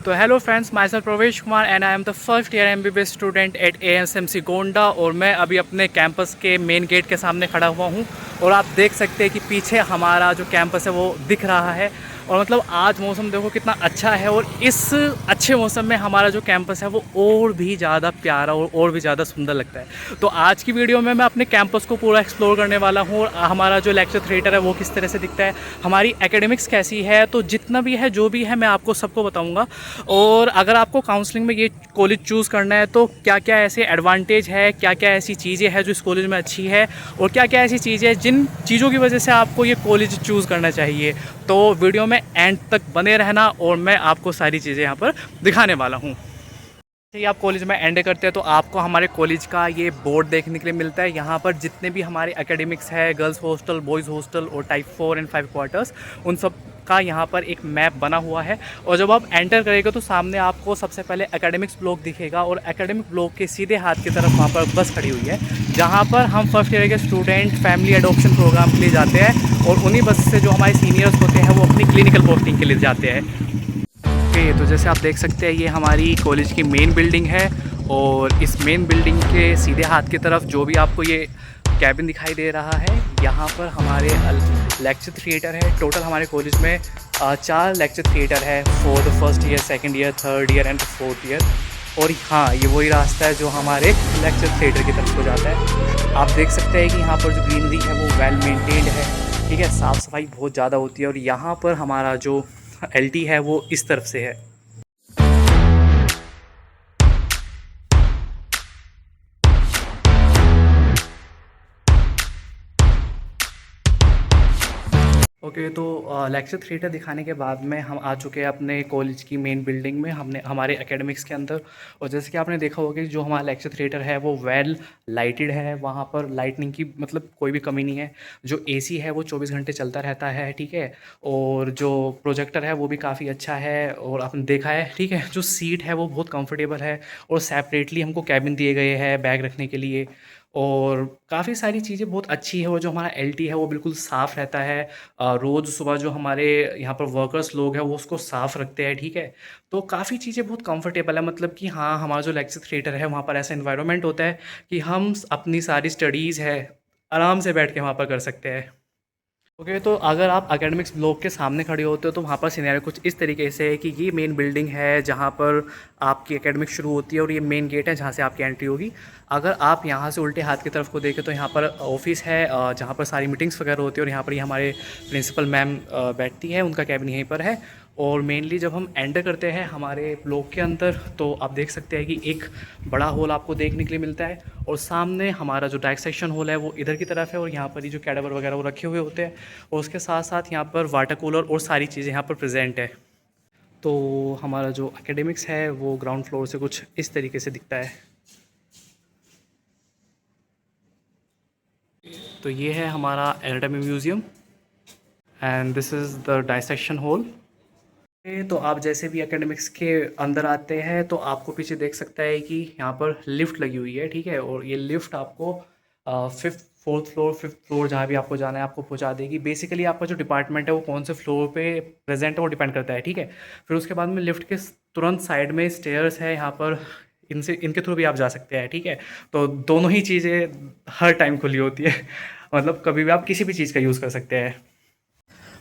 तो hello friends, my self प्रवेश Kumar and I am the first year MBBS student at ASMC Gonda. और मैं अभी अपने कैंपस के मेन गेट के सामने खड़ा हुआ हूँ और आप देख सकते हैं कि पीछे हमारा जो कैंपस है वो दिख रहा है। और मतलब आज मौसम देखो कितना अच्छा है और इस अच्छे मौसम में हमारा जो कैंपस है वो और भी ज़्यादा प्यारा और भी ज़्यादा सुंदर लगता है। तो आज की वीडियो में मैं अपने कैंपस को पूरा एक्सप्लोर करने वाला हूँ और हमारा जो लेक्चर थिएटर है वो किस तरह से दिखता है, हमारी एकेडमिक्स कैसी है, तो जितना भी है जो भी है मैं आपको सबको बताऊँगा। और अगर आपको काउंसलिंग में ये कॉलेज चूज़ करना है तो क्या क्या ऐसे एडवांटेज है, क्या क्या ऐसी चीज़ें हैं जो इस कॉलेज में अच्छी है और क्या क्या ऐसी चीज़ें हैं जिन चीज़ों की वजह से आपको ये कॉलेज चूज़ करना चाहिए। तो वीडियो में एंड तक बने रहना और मैं आपको सारी चीज़ें यहाँ पर दिखाने वाला हूँ। जैसे आप कॉलेज में एंड करते हैं तो आपको हमारे कॉलेज का ये बोर्ड देखने के लिए मिलता है। यहाँ पर जितने भी हमारे एकेडमिक्स है, गर्ल्स हॉस्टल, बॉयज़ हॉस्टल और टाइप 4 एंड 5 क्वार्टर्स, उन सब का यहाँ पर एक मैप बना हुआ है। और जब आप एंटर करेंगे तो सामने आपको सबसे पहले एकेडमिक्स ब्लॉक दिखेगा और एकेडमिक ब्लॉक के सीधे हाथ की तरफ वहाँ पर बस खड़ी हुई है, जहाँ पर हम फर्स्ट ईयर के स्टूडेंट फैमिली एडॉप्शन प्रोग्राम के लिए जाते हैं और उन्हीं बस से जो हमारे सीनियर्स होते हैं वो अपनी क्लिनिकल पोस्टिंग के लिए जाते हैं। ओके, तो जैसे आप देख सकते हैं ये हमारी कॉलेज की मेन बिल्डिंग है और इस मेन बिल्डिंग के सीधे हाथ की तरफ जो भी आपको ये कैबिन दिखाई दे रहा है, यहाँ पर हमारे लेक्चर थिएटर है। टोटल हमारे कॉलेज में 4 लेक्चर थिएटर है for the first year, second year, third year and fourth year. और हाँ, ये वही रास्ता है जो हमारे लेक्चर थिएटर की तरफ को जाता है। आप देख सकते हैं कि यहाँ पर जो ग्रीनरी है वो वेल मेंटेन्ड है, ठीक है, साफ़ सफाई बहुत ज़्यादा होती है। और यहाँ पर हमारा जो LT है वो इस तरफ से है। ओके, तो लेक्चर थिएटर दिखाने के बाद में हम आ चुके हैं अपने कॉलेज की मेन बिल्डिंग में, हमने हमारे एकेडमिक्स के अंदर। और जैसे कि आपने देखा होगा कि जो हमारा लेक्चर थिएटर है वो वेल लाइटेड है, वहाँ पर लाइटनिंग की मतलब कोई भी कमी नहीं है। जो AC है वो 24 घंटे चलता रहता है, ठीक है। और जो प्रोजेक्टर है वो भी काफ़ी अच्छा है और आपने देखा है, ठीक है। जो सीट है वो बहुत कंफर्टेबल है और सेपरेटली हमको कैबिन दिए गए हैं बैग रखने के लिए। और काफ़ी सारी चीज़ें बहुत अच्छी है। वो जो हमारा LT है वो बिल्कुल साफ़ रहता है। रोज़ सुबह जो हमारे यहाँ पर वर्कर्स लोग हैं वो उसको साफ़ रखते हैं, ठीक है। तो काफ़ी चीज़ें बहुत कंफर्टेबल है, मतलब कि हाँ, हमारा जो लेक्चर थिएटर है वहाँ पर ऐसा इन्वायरमेंट होता है कि हम अपनी सारी स्टडीज़ है आराम से बैठ के वहाँ पर कर सकते हैं। ओके, तो अगर आप एकेडमिक्स ब्लॉक के सामने खड़े होते हो तो वहाँ पर सिनेरियो कुछ इस तरीके से है कि ये मेन बिल्डिंग है जहाँ पर आपकी एकेडमिक शुरू होती है और ये मेन गेट है जहाँ से आपकी एंट्री होगी। अगर आप यहाँ से उल्टे हाथ की तरफ को देखें तो यहाँ पर ऑफिस है, जहाँ पर सारी मीटिंग्स वगैरह होती है और यहाँ पर ये हमारे प्रिंसिपल मैम बैठती है, उनका कैबिन यहीं पर है। और मेनली जब हम एंटर करते हैं हमारे ब्लॉक के अंदर तो आप देख सकते हैं कि एक बड़ा हॉल आपको देखने के लिए मिलता है और सामने हमारा जो डाइसेक्शन हॉल है वो इधर की तरफ है। और यहाँ पर ही जो कैडावर वगैरह वो रखे हुए होते हैं और उसके साथ साथ यहाँ पर वाटर कूलर और सारी चीज़ें यहाँ पर प्रेजेंट है। तो हमारा जो एकेडमिक्स है वो ग्राउंड फ्लोर से कुछ इस तरीके से दिखता है। तो ये है हमारा anatomy museum and this is the dissection hall. तो आप जैसे भी एकेडमिक्स के अंदर आते हैं तो आपको पीछे देख सकता है कि यहाँ पर लिफ्ट लगी हुई है, ठीक है। और ये लिफ्ट आपको 5th फ्लोर जहाँ भी आपको जाना है आपको पहुँचा देगी। बेसिकली आपका जो डिपार्टमेंट है वो कौन से फ्लोर पे प्रेजेंट है वो डिपेंड करता है, ठीक है। फिर उसके बाद में लिफ्ट के तुरंत साइड में स्टेयर्स है, यहाँ पर इनके थ्रू भी आप जा सकते हैं, ठीक है। तो दोनों ही चीज़ें हर टाइम खुली होती है मतलब कभी भी आप किसी भी चीज़ का यूज़ कर सकते हैं।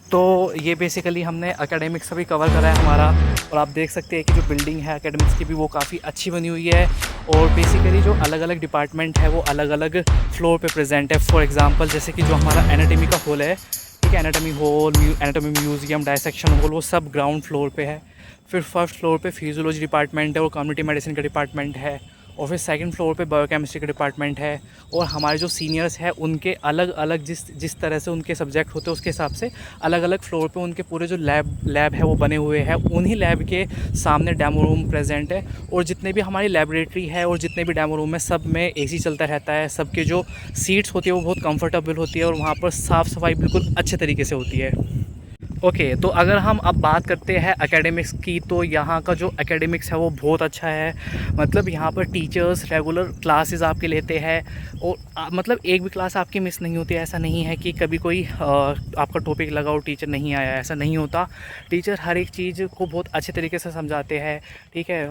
तो ये बेसिकली हमने एकेडमिक्स से भी कवर करा है हमारा। और आप देख सकते हैं कि जो बिल्डिंग है एकेडमिक्स की भी वो काफ़ी अच्छी बनी हुई है और बेसिकली जो अलग अलग डिपार्टमेंट है वो अलग अलग फ्लोर पे प्रेजेंट है। फॉर एग्जांपल जैसे कि जो हमारा एनाटॉमी का हॉल है, ठीक है, anatomy hall, anatomy museum, dissection hall, वो सब ग्राउंड फ्लोर पे है। फिर फर्स्ट फ्लोर पे फिजियोलॉजी डिपार्टमेंट है और कम्युनिटी मेडिसिन का डिपार्टमेंट है। और फिर सेकंड फ्लोर पे बायोकेमिस्ट्री का डिपार्टमेंट है। और हमारे जो सीनियर्स हैं उनके अलग अलग जिस जिस तरह से उनके सब्जेक्ट होते हैं उसके हिसाब से अलग अलग फ्लोर पे उनके पूरे जो लैब है वो बने हुए हैं। उन्हीं लैब के सामने डेमो रूम प्रेजेंट है और जितने भी हमारी लैबोरेटरी है और जितने भी डेमो रूम है सब में AC चलता रहता है। सबके जो सीट्स होती है वो बहुत कम्फर्टेबल होती है और वहाँ पर साफ़ सफाई बिल्कुल अच्छे तरीके से होती है। ओके तो अगर हम अब बात करते हैं एकेडमिक्स की, तो यहाँ का जो एकेडमिक्स है वो बहुत अच्छा है। मतलब यहाँ पर टीचर्स रेगुलर क्लासेस आपके लेते हैं और मतलब एक भी क्लास आपकी मिस नहीं होती है। ऐसा नहीं है कि कभी कोई आपका टॉपिक लगा और टीचर नहीं आया, ऐसा नहीं होता। टीचर हर एक चीज़ को बहुत अच्छे तरीके से समझाते हैं, ठीक है।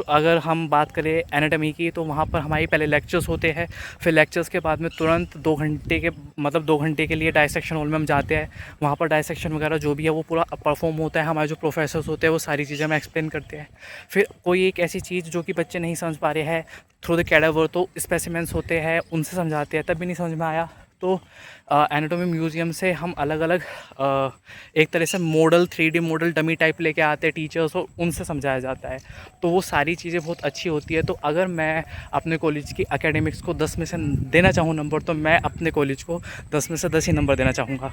अगर हम बात करें एनाटॉमी की, तो वहाँ पर हमारी पहले लेक्चर्स होते हैं, फिर लेक्चर्स के बाद में तुरंत 2 घंटे के मतलब 2 घंटे के लिए डायसेक्शन हॉल में हम जाते हैं। वहाँ पर डायसेक्शन वगैरह जो भी है वो पूरा परफॉर्म होता है। हमारे जो प्रोफेसर्स होते हैं वो सारी चीज़ें हमें एक्सप्लेन करते हैं। फिर कोई एक ऐसी चीज़ जो कि बच्चे नहीं समझ पा रहे हैं थ्रू द कैडावर, तो स्पेसिमेंस होते हैं उनसे समझाते हैं, तब भी नहीं समझ में आया तो एनाटॉमी म्यूज़ियम से हम अलग अलग एक तरह से model 3D model dummy type लेके आते हैं टीचर्स, और उनसे समझाया जाता है। तो वो सारी चीज़ें बहुत अच्छी होती है। तो अगर मैं अपने कॉलेज की एकेडमिक्स को 10 में से देना चाहूँ नंबर, तो मैं अपने कॉलेज को 10 में से 10 ही नंबर देना चाहूँगा।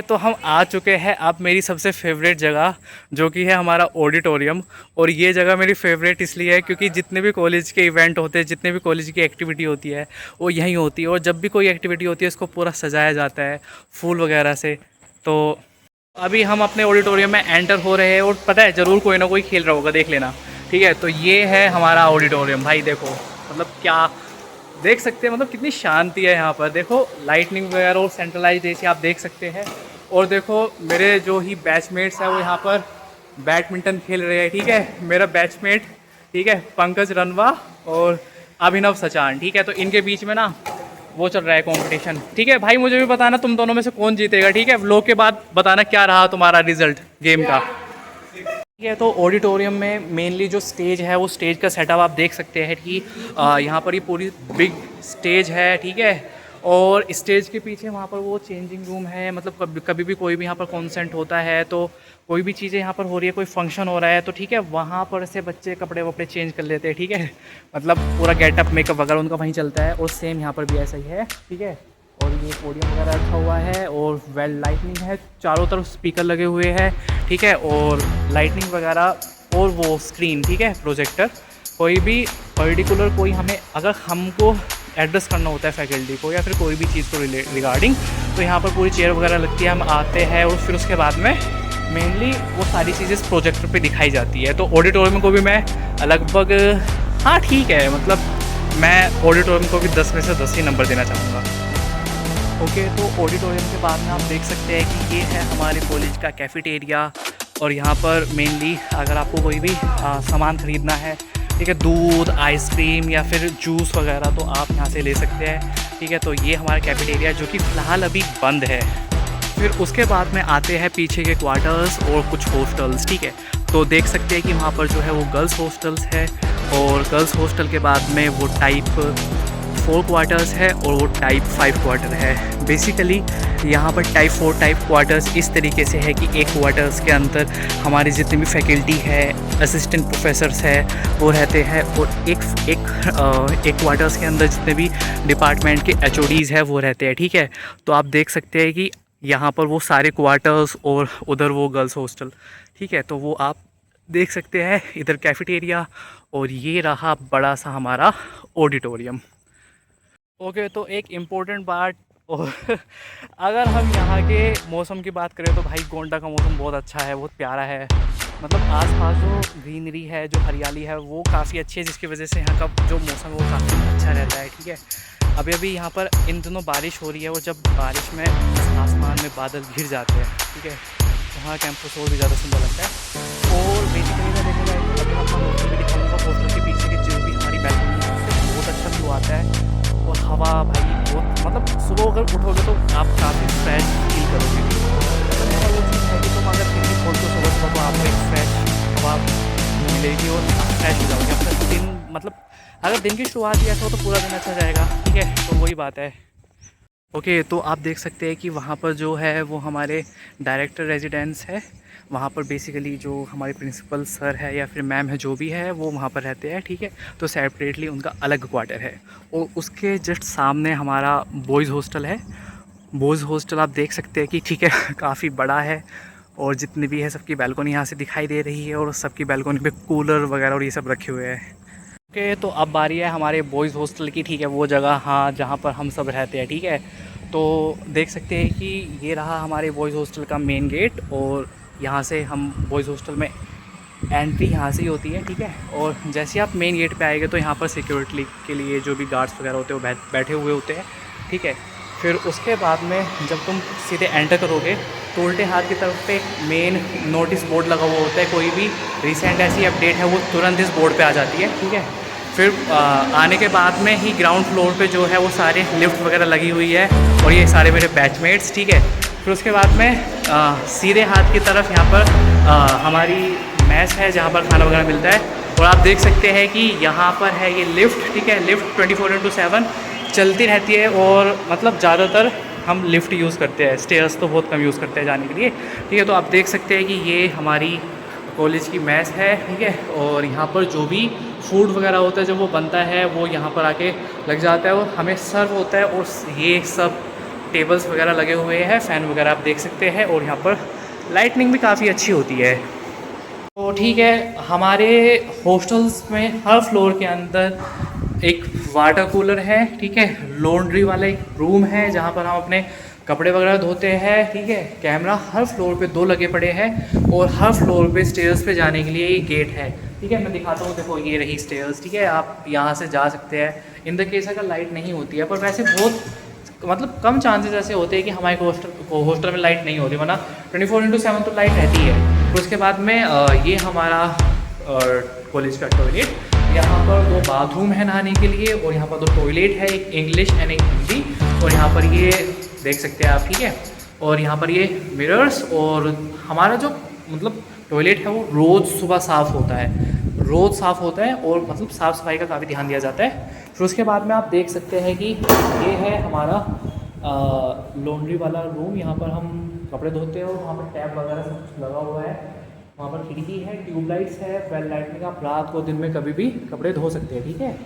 तो हम आ चुके हैं अब मेरी सबसे फेवरेट जगह, जो कि है हमारा ऑडिटोरियम। और ये जगह मेरी फेवरेट इसलिए है क्योंकि जितने भी कॉलेज के इवेंट होते हैं, जितने भी कॉलेज की एक्टिविटी होती है वो यहीं होती है। और जब भी कोई एक्टिविटी होती है इसको पूरा सजाया जाता है फूल वगैरह से। तो अभी हम अपने ऑडिटोरियम में एंटर हो रहे हैं और पता है ज़रूर कोई ना कोई खेल रहा होगा, देख लेना, ठीक है। तो ये है हमारा ऑडिटोरियम। भाई देखो मतलब क्या देख सकते हैं, मतलब कितनी शांति है यहाँ पर। देखो लाइटनिंग वगैरह और सेंट्रलाइज एसी आप देख सकते हैं। और देखो मेरे जो ही बैचमेट्स हैं वो यहाँ पर बैडमिंटन खेल रहे हैं, ठीक है। मेरा बैचमेट, ठीक है, पंकज रनवा और अभिनव सचान, ठीक है। तो इनके बीच में ना वो चल रहा है कंपटीशन, ठीक है। भाई मुझे भी बताना तुम दोनों में से कौन जीतेगा, ठीक है। व्लॉग के बाद बताना क्या रहा तुम्हारा रिजल्ट गेम का, ठीक है। तो ऑडिटोरियम में मेनली जो स्टेज है वो स्टेज का सेटअप आप देख सकते हैं कि यहाँ पर ये पूरी बिग स्टेज है, ठीक है। और स्टेज के पीछे वहाँ पर वो चेंजिंग रूम है। मतलब कभी भी कोई भी यहाँ पर कॉन्सेंट होता है, तो कोई भी चीज़ें यहाँ पर हो रही है, कोई फंक्शन हो रहा है, तो ठीक है वहाँ पर से बच्चे कपड़े वपड़े चेंज कर लेते हैं, ठीक है। मतलब पूरा गेटअप मेकअप वगैरह उनका वहीं चलता है। और सेम यहाँ पर भी ऐसा ही है, ठीक है। और ये पोडियम वगैरह रखा हुआ है और वेल लाइटनिंग है, चारों तरफ स्पीकर लगे हुए हैं, ठीक है। और लाइटनिंग वगैरह और वो स्क्रीन, ठीक है, प्रोजेक्टर। कोई भी पर्टिकुलर कोई हमें अगर हमको एड्रेस करना होता है फैकल्टी को या फिर कोई भी चीज़ को रिगार्डिंग, तो यहाँ पर पूरी चेयर वगैरह लगती है, हम आते हैं और फिर उसके बाद में मेनली वो सारी चीज़ें इस प्रोजेक्टर पे दिखाई जाती है। तो ऑडिटोरियम को भी मैं लगभग हाँ ठीक है, मतलब मैं ऑडिटोरियम को भी 10 में से 10 ही नंबर देना चाहूँगा। ओके तो ऑडिटोरियम के बाद में आप देख सकते हैं कि ये है हमारे कॉलेज का कैफ़ेटेरिया। और यहाँ पर मेनली अगर आपको कोई भी सामान ख़रीदना है, ठीक है, दूध, आइसक्रीम या फिर जूस वगैरह, तो आप यहाँ से ले सकते हैं, ठीक है। तो ये हमारा कैफ़ेटेरिया जो कि फ़िलहाल अभी बंद है। फिर उसके बाद में आते हैं पीछे के क्वार्टर्स और कुछ हॉस्टल्स, ठीक है। तो देख सकते हैं कि वहाँ पर जो है वो गर्ल्स हॉस्टल्स है, और गर्ल्स हॉस्टल के बाद में वो टाइप 4 क्वार्टर्स है और वो टाइप 5 क्वार्टर है। बेसिकली यहाँ पर टाइप 4 टाइप क्वार्टर्स इस तरीके से है कि एक क्वार्टर्स के अंदर हमारी जितनी भी फैकल्टी है, असिस्टेंट प्रोफेसर्स है वो रहते हैं, और एक क्वार्टर्स के अंदर जितने भी डिपार्टमेंट के एचओडीज़ है वो रहते हैं, ठीक है। तो आप देख सकते हैं कि यहाँ पर वो सारे क्वार्टर्स और उधर वो गर्ल्स हॉस्टल, ठीक है। तो वो आप देख सकते हैं इधर कैफ़ेटेरिया, और ये रहा बड़ा सा हमारा ऑडिटोरियम। ओके तो एक इम्पोर्टेंट पार्ट और अगर हम यहाँ के मौसम की बात करें तो भाई गोंडा का मौसम बहुत अच्छा है, बहुत प्यारा है। मतलब आसपास जो ग्रीनरी है, जो हरियाली है वो काफ़ी अच्छी है, जिसकी वजह से यहाँ का जो मौसम है वो काफ़ी अच्छा रहता है, ठीक है। अभी यहाँ पर इन दिनों बारिश हो रही है, और जब बारिश में आसमान में बादल घिर जाते हैं, ठीक है, तो वहाँ कैंपस और भी ज़्यादा सुंदर लगता है। और बेसिकली मैं देखने जाए तो अभी अपना हॉस्टल भी दिखाऊँगा। हॉस्टल के पीछे की जो भी हमारी बैल्कनी है उससे बहुत अच्छा व्यू आता है, और हवा भाई बहुत, मतलब सुबह अगर उठोगे तो आप काफ़ी फ्रेश फील करोगे। मतलब ऐसा वो चीज़ है कि तुम अगर खिड़की खोलते हो सुबह तो आपको एक फ्रेश हवा मिलेगी और आप फ्रेश हो जाओगे अपना दिन। मतलब अगर दिन की शुरुआत ही ऐसा हो तो पूरा दिन अच्छा जाएगा, ठीक है। तो वही बात है। ओके तो आप देख सकते हैं कि वहाँ पर जो है वो हमारे डायरेक्टर रेजिडेंस है। वहाँ पर बेसिकली जो हमारे प्रिंसिपल सर है या फिर मैम है, जो भी है वो वहाँ पर रहते हैं, ठीक है। तो सेपरेटली उनका अलग क्वार्टर है, और उसके जस्ट सामने हमारा बॉयज़ हॉस्टल है। बॉयज़ हॉस्टल आप देख सकते हैं कि ठीक है काफ़ी बड़ा है, और जितनी भी है सबकी बैल्कनी यहाँ से दिखाई दे रही है, और सबकी बैल्कनी पे कूलर वगैरह और ये सब रखे हुए हैं। ओके तो अब बारी है हमारे बॉयज़ हॉस्टल की, ठीक है, वो जगह हाँ जहाँ पर हम सब रहते हैं, ठीक है। तो देख सकते हैं कि ये रहा हमारे बॉयज़ हॉस्टल का मेन गेट, और यहाँ से हम बॉयज़ हॉस्टल में एंट्री यहाँ से ही होती है, ठीक है। और जैसे आप मेन गेट पे आएंगे तो यहाँ पर सिक्योरिटी के लिए जो भी गार्ड्स वगैरह होते हैं वो बैठे हुए होते हैं, ठीक है। फिर उसके बाद में जब तुम सीधे एंटर करोगे तो उल्टे हाथ की तरफ पे मेन नोटिस बोर्ड लगा हुआ होता है। कोई भी रिसेंट ऐसी अपडेट है वो तुरंत इस बोर्ड पे आ जाती है, ठीक है। फिर आने के बाद में ही ग्राउंड फ्लोर पे जो है वो सारे लिफ्ट वगैरह लगी हुई है, और ये सारे मेरे बैचमेट्स, ठीक है। फिर उसके बाद में सीधे हाथ की तरफ यहाँ पर हमारी मैस है जहाँ पर खाना वगैरह मिलता है, और आप देख सकते हैं कि यहाँ पर है ये लिफ्ट, ठीक है। लिफ्ट 24/7 चलती रहती है, और मतलब ज़्यादातर हम लिफ्ट यूज़ करते हैं, स्टेयर्स तो बहुत कम यूज़ करते हैं जाने के लिए, ठीक है। तो आप देख सकते हैं कि ये हमारी कॉलेज की मैस है, ठीक है। और यहाँ पर जो भी फूड वगैरह होता है जब वो बनता है वो यहाँ पर आके लग जाता है और हमें सर्व होता है, और ये सब टेबल्स वगैरह लगे हुए हैं, फ़ैन वगैरह आप देख सकते हैं, और यहाँ पर लाइटनिंग भी काफ़ी अच्छी होती है। तो ठीक है, हमारे हॉस्टल्स में हर फ्लोर के अंदर एक वाटर कूलर है, ठीक है। लॉन्ड्री वाला एक रूम है जहाँ पर हम अपने कपड़े वगैरह धोते हैं, ठीक है। कैमरा हर फ्लोर पे 2 लगे पड़े हैं, और हर फ्लोर पे स्टेयर्स पे जाने के लिए एक गेट है, ठीक है। मैं दिखाता हूँ, देखो ये रही स्टेयर्स, ठीक है। आप यहाँ से जा सकते हैं। इन द केस अगर लाइट नहीं होती है, पर वैसे बहुत मतलब कम चांसेस ऐसे होते हैं कि हमारे हॉस्टल में लाइट नहीं होती, वरना 24/7 तो लाइट रहती है। फिर उसके बाद में ये हमारा कॉलेज का टॉयलेट, यहाँ पर 2 बाथरूम है नहाने के लिए, और यहाँ पर 2 टॉयलेट है, एक इंग्लिश एंड एक हिंदी, और यहाँ पर ये देख सकते हैं आप, ठीक है। और यहाँ पर ये मिरर्स, और हमारा जो मतलब टॉयलेट है वो रोज़ सुबह साफ़ होता है, रोज़ साफ़ होता है, और मतलब साफ़ सफाई का काफ़ी ध्यान दिया जाता है। फिर उसके बाद में आप देख सकते हैं कि ये है हमारा लॉन्ड्री वाला रूम, यहाँ पर हम कपड़े धोते हैं, और वहाँ पर टैप वगैरह सब कुछ लगा हुआ है। वहाँ पर खिड़की है, ट्यूबलाइट्स है, वेल लाइटनिंग, आप रात को दिन में कभी भी कपड़े धो सकते हैं, ठीक है।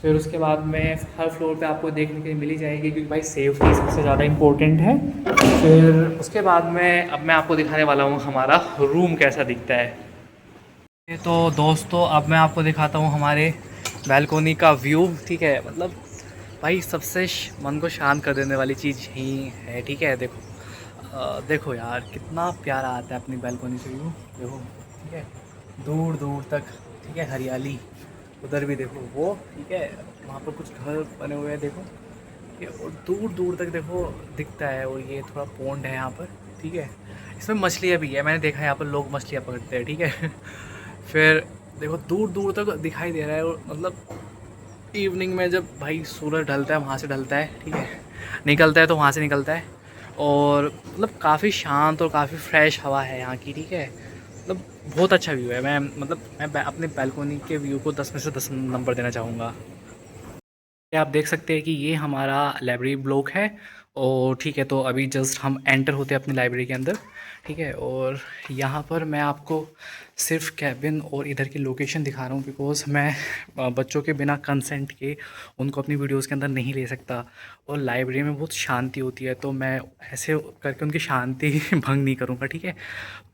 फिर उसके बाद में हर फ्लोर पे आपको देखने के लिए मिल ही जाएगी, क्योंकि भाई सेफ्टी सबसे ज़्यादा इम्पोर्टेंट है। फिर उसके बाद में अब मैं आपको दिखाने वाला हूँ हमारा रूम कैसा दिखता है। तो दोस्तों अब मैं आपको दिखाता हूँ हमारे बैल्कोनी का व्यू, ठीक है। मतलब भाई सबसे मन को शांत कर देने वाली चीज़ ही है, ठीक है। देखो देखो यार कितना प्यारा आता है अपनी बैल्कोनी से व्यू, देखो, ठीक है। दूर दूर तक, ठीक है, हरियाली, उधर भी देखो वो, ठीक है। वहाँ पर कुछ घर बने हुए हैं, देखो, ठीक है। और दूर दूर तक देखो दिखता है, और ये थोड़ा पॉन्ड है यहाँ पर, ठीक है। इसमें मछलियाँ भी है, मैंने देखा है यहाँ पर लोग मछलियाँ पकड़ते हैं, ठीक है। फिर देखो दूर दूर तक दिखाई दे रहा है, और मतलब इवनिंग में जब भाई सूरज ढलता है, वहाँ से ढलता है, ठीक है, निकलता है तो वहाँ से निकलता है, और मतलब काफ़ी शांत और काफ़ी फ्रेश हवा है यहाँ की, ठीक है। मतलब बहुत अच्छा व्यू है। मैं अपने बैल्कोनी के व्यू को 10 में से 10 नंबर देना चाहूँगा। आप देख सकते हैं कि ये हमारा लाइब्रेरी ब्लॉक है, और ठीक है, तो अभी जस्ट हम एंटर होते हैं अपनी लाइब्रेरी के अंदर, ठीक है। और यहाँ पर मैं आपको सिर्फ कैबिन और इधर की लोकेशन दिखा रहा हूँ, बिकॉज़ मैं बच्चों के बिना कंसेंट के उनको अपनी वीडियोज़ के अंदर नहीं ले सकता, और लाइब्रेरी में बहुत शांति होती है, तो मैं ऐसे करके उनकी शांति भंग नहीं करूँगा, ठीक है।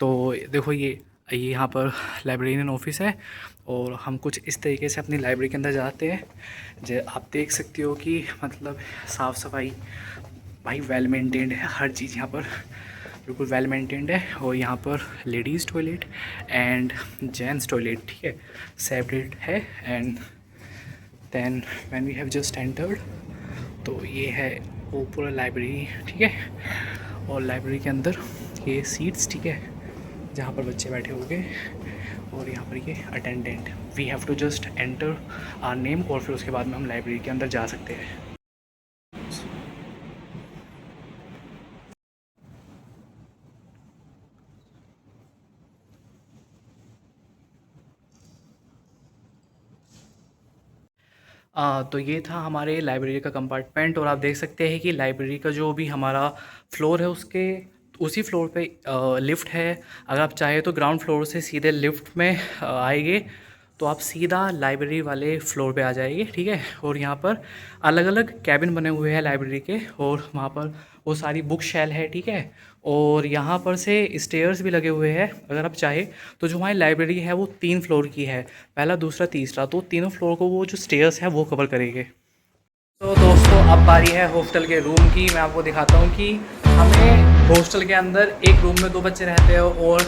तो देखो ये यहाँ पर लाइब्रेरियन ऑफिस है, और हम कुछ इस तरीके से अपनी लाइब्रेरी के अंदर जाते हैं। जो आप देख सकते हो कि मतलब साफ़ सफाई भाई वेल मेंटेन्ड है, हर चीज़ यहाँ पर बिल्कुल वेल मेंटेन्ड है। और यहाँ पर ladies toilet and gents toilet, ठीक है, सेपरेट है। And then when we have just entered, तो ये है वो पूरा लाइब्रेरी, ठीक है। और लाइब्रेरी के अंदर ये सीट्स, ठीक है, जहाँ पर बच्चे बैठे होंगे, और यहाँ पर ये attendant, we have to just enter our name, और फिर उसके बाद में हम लाइब्रेरी के अंदर जा सकते हैं। तो ये था हमारे लाइब्रेरी का कंपार्टमेंट, और आप देख सकते हैं कि लाइब्रेरी का जो भी हमारा फ्लोर है उसके उसी फ्लोर पे लिफ्ट है। अगर आप चाहें तो ग्राउंड फ्लोर से सीधे लिफ्ट में आएंगे तो आप सीधा लाइब्रेरी वाले फ्लोर पे आ जाएंगे, ठीक है। और यहाँ पर अलग अलग कैबिन बने हुए हैं लाइब्रेरी के, और वहाँ पर वो सारी बुक शेल है, ठीक है। और यहाँ पर से स्टेयर्स भी लगे हुए हैं, अगर आप चाहें तो। जो हमारी लाइब्रेरी है वो 3 फ्लोर की है, पहला, दूसरा, तीसरा, तो तीनों फ्लोर को वो जो स्टेयर्स हैं वो कवर करेंगे। तो दोस्तों अब बारी है हॉस्टल के रूम की। मैं आपको दिखाता हूँ कि हमें हॉस्टल के अंदर एक रूम में 2 बच्चे रहते हैं और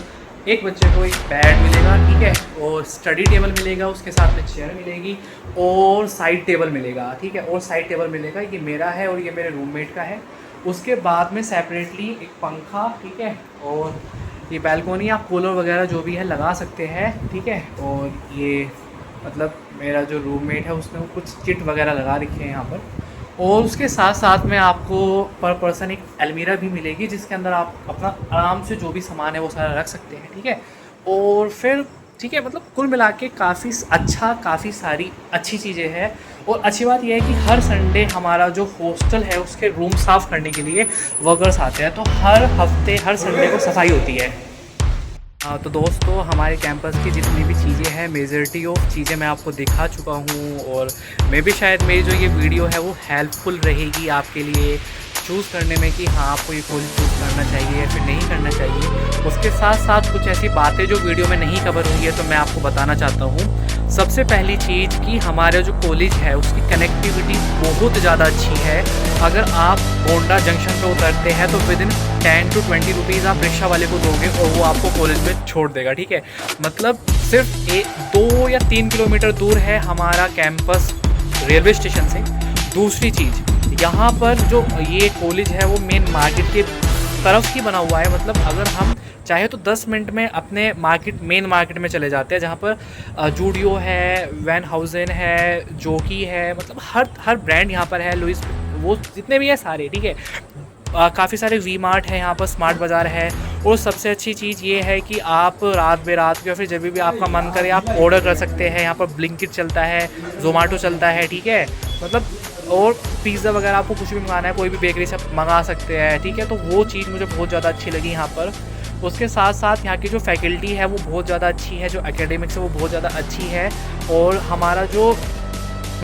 एक बच्चे को एक बेड मिलेगा, ठीक है, और स्टडी टेबल मिलेगा, उसके साथ में चेयर मिलेगी और साइड टेबल मिलेगा, ठीक है, और साइड टेबल मिलेगा। ये मेरा है और ये मेरे रूममेट का है। उसके बाद में सेपरेटली एक पंखा, ठीक है, और ये बैल्कोनी आप कूलर वगैरह जो भी है लगा सकते हैं, ठीक है। और ये मतलब मेरा जो रूममेट है उसने वो कुछ चिट वगैरह लगा रखे हैं यहाँ पर। और उसके साथ साथ में आपको पर पर्सन एक अलमीरा भी मिलेगी जिसके अंदर आप अपना आराम से जो भी सामान है वो सारा रख सकते हैं, ठीक है। और फिर ठीक है, मतलब कुल मिला के काफ़ी अच्छा, काफ़ी सारी अच्छी चीज़ें हैं। और अच्छी बात यह है कि हर संडे हमारा जो हॉस्टल है उसके रूम साफ़ करने के लिए वर्कर्स आते हैं, तो हर हफ्ते हर संडे को सफाई होती है। तो दोस्तों, हमारे कैंपस की जितनी भी चीज़ें हैं, मेजॉरिटी ऑफ चीज़ें मैं आपको दिखा चुका हूँ और मैं भी शायद मेरी जो ये वीडियो है वो हेल्पफुल रहेगी आपके लिए चूज़ करने में कि हाँ आपको ये कॉलेज चूज़ करना चाहिए या फिर नहीं करना चाहिए। उसके साथ साथ कुछ ऐसी बातें जो वीडियो में नहीं कवर हुई है तो मैं आपको बताना चाहता हूँ। सबसे पहली चीज़ कि हमारा जो कॉलेज है उसकी कनेक्टिविटी बहुत ज़्यादा अच्छी है। अगर आप गोंडा जंक्शन पे उतरते हैं तो विदिन 10 to 20 रुपीज़ आप रिक्शा वाले को दोगे और वो आपको कॉलेज में छोड़ देगा, ठीक है। मतलब सिर्फ 2 या 3 किलोमीटर दूर है हमारा कैंपस रेलवे स्टेशन से। दूसरी चीज़, यहाँ पर जो ये कॉलेज है वो मेन मार्केट के तरफ ही बना हुआ है। मतलब अगर हम चाहे तो 10 मिनट में अपने मेन मार्केट में चले जाते हैं, जहाँ पर जूडियो है, वैन हाउसेन है, जोकी है, मतलब हर ब्रांड यहाँ पर है, लुइस, वो जितने भी है सारे, ठीक है। काफ़ी सारे वी मार्ट है यहाँ पर, स्मार्ट बाज़ार है। और सबसे अच्छी चीज़ ये है कि आप रात बेरात या फिर जब भी आपका मन करे आप ऑर्डर कर सकते हैं। यहाँ पर ब्लिंकिट चलता है, जोमेटो चलता है, ठीक है। मतलब और पिज़्ज़ा वगैरह आपको कुछ भी मंगाना है कोई भी बेकरी से मंगा सकते हैं, ठीक है। तो वो चीज़ मुझे बहुत ज़्यादा अच्छी लगी यहाँ पर। उसके साथ साथ यहाँ की जो फैकल्टी है वो बहुत ज़्यादा अच्छी है, जो एकेडमिक्स है वो बहुत ज़्यादा अच्छी है। और हमारा जो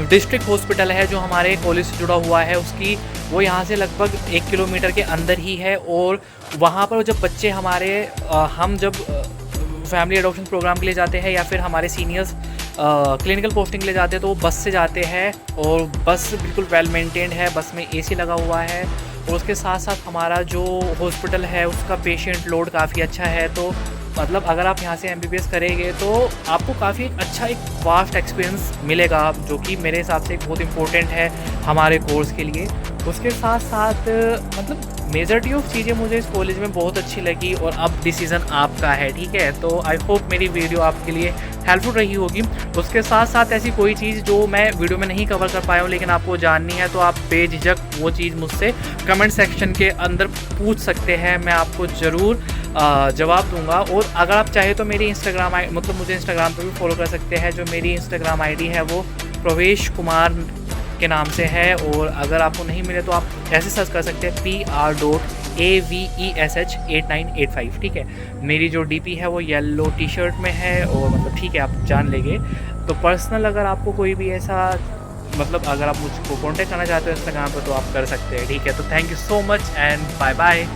डिस्ट्रिक्ट हॉस्पिटल है जो हमारे कॉलेज से जुड़ा हुआ है उसकी वो यहाँ से लगभग 1 किलोमीटर के अंदर ही है। और वहाँ पर जब बच्चे हम जब फैमिली एडॉप्शन प्रोग्राम के लिए जाते हैं या फिर हमारे सीनियर्स क्लिनिकल पोस्टिंग ले जाते हैं तो वो बस से जाते हैं और बस बिल्कुल वेल मेंटेन्ड है, बस में एसी लगा हुआ है। और उसके साथ साथ हमारा जो हॉस्पिटल है उसका पेशेंट लोड काफ़ी अच्छा है। तो मतलब अगर आप यहाँ से MBBS करेंगे तो आपको काफ़ी अच्छा एक वास्ट एक्सपीरियंस मिलेगा, जो कि मेरे हिसाब से एक बहुत इंपॉर्टेंट है हमारे कोर्स के लिए। उसके साथ साथ मतलब मेजॉरिटी ऑफ चीज़ें मुझे इस कॉलेज में बहुत अच्छी लगी और अब डिसीज़न आपका है, ठीक है। तो आई होप मेरी वीडियो आपके लिए हेल्पफुल रही होगी। उसके साथ साथ ऐसी कोई चीज़ जो मैं वीडियो में नहीं कवर कर पाया हूँ लेकिन आपको जाननी है तो आप बेझिझक वो चीज़ मुझसे कमेंट सेक्शन के अंदर पूछ सकते हैं, मैं आपको ज़रूर जवाब दूंगा। और अगर आप चाहे तो मेरी इंस्टाग्राम मतलब मुझे इंस्टाग्राम पर भी फॉलो कर सकते हैं। जो मेरी इंस्टाग्राम ID है वो प्रवेश कुमार के नाम से है। और अगर आपको नहीं मिले तो आप ऐसे सर्च कर सकते हैं PR.AVESH8985, ठीक है। मेरी जो DP है वो येलो टी-शर्ट में है और मतलब ठीक है आप जान लेंगे। तो पर्सनल अगर आपको कोई भी ऐसा मतलब अगर आप मुझको कॉन्टेक्ट करना चाहते हो इंस्टाग्राम पर तो आप कर सकते हैं, ठीक है। तो thank you so much and bye bye.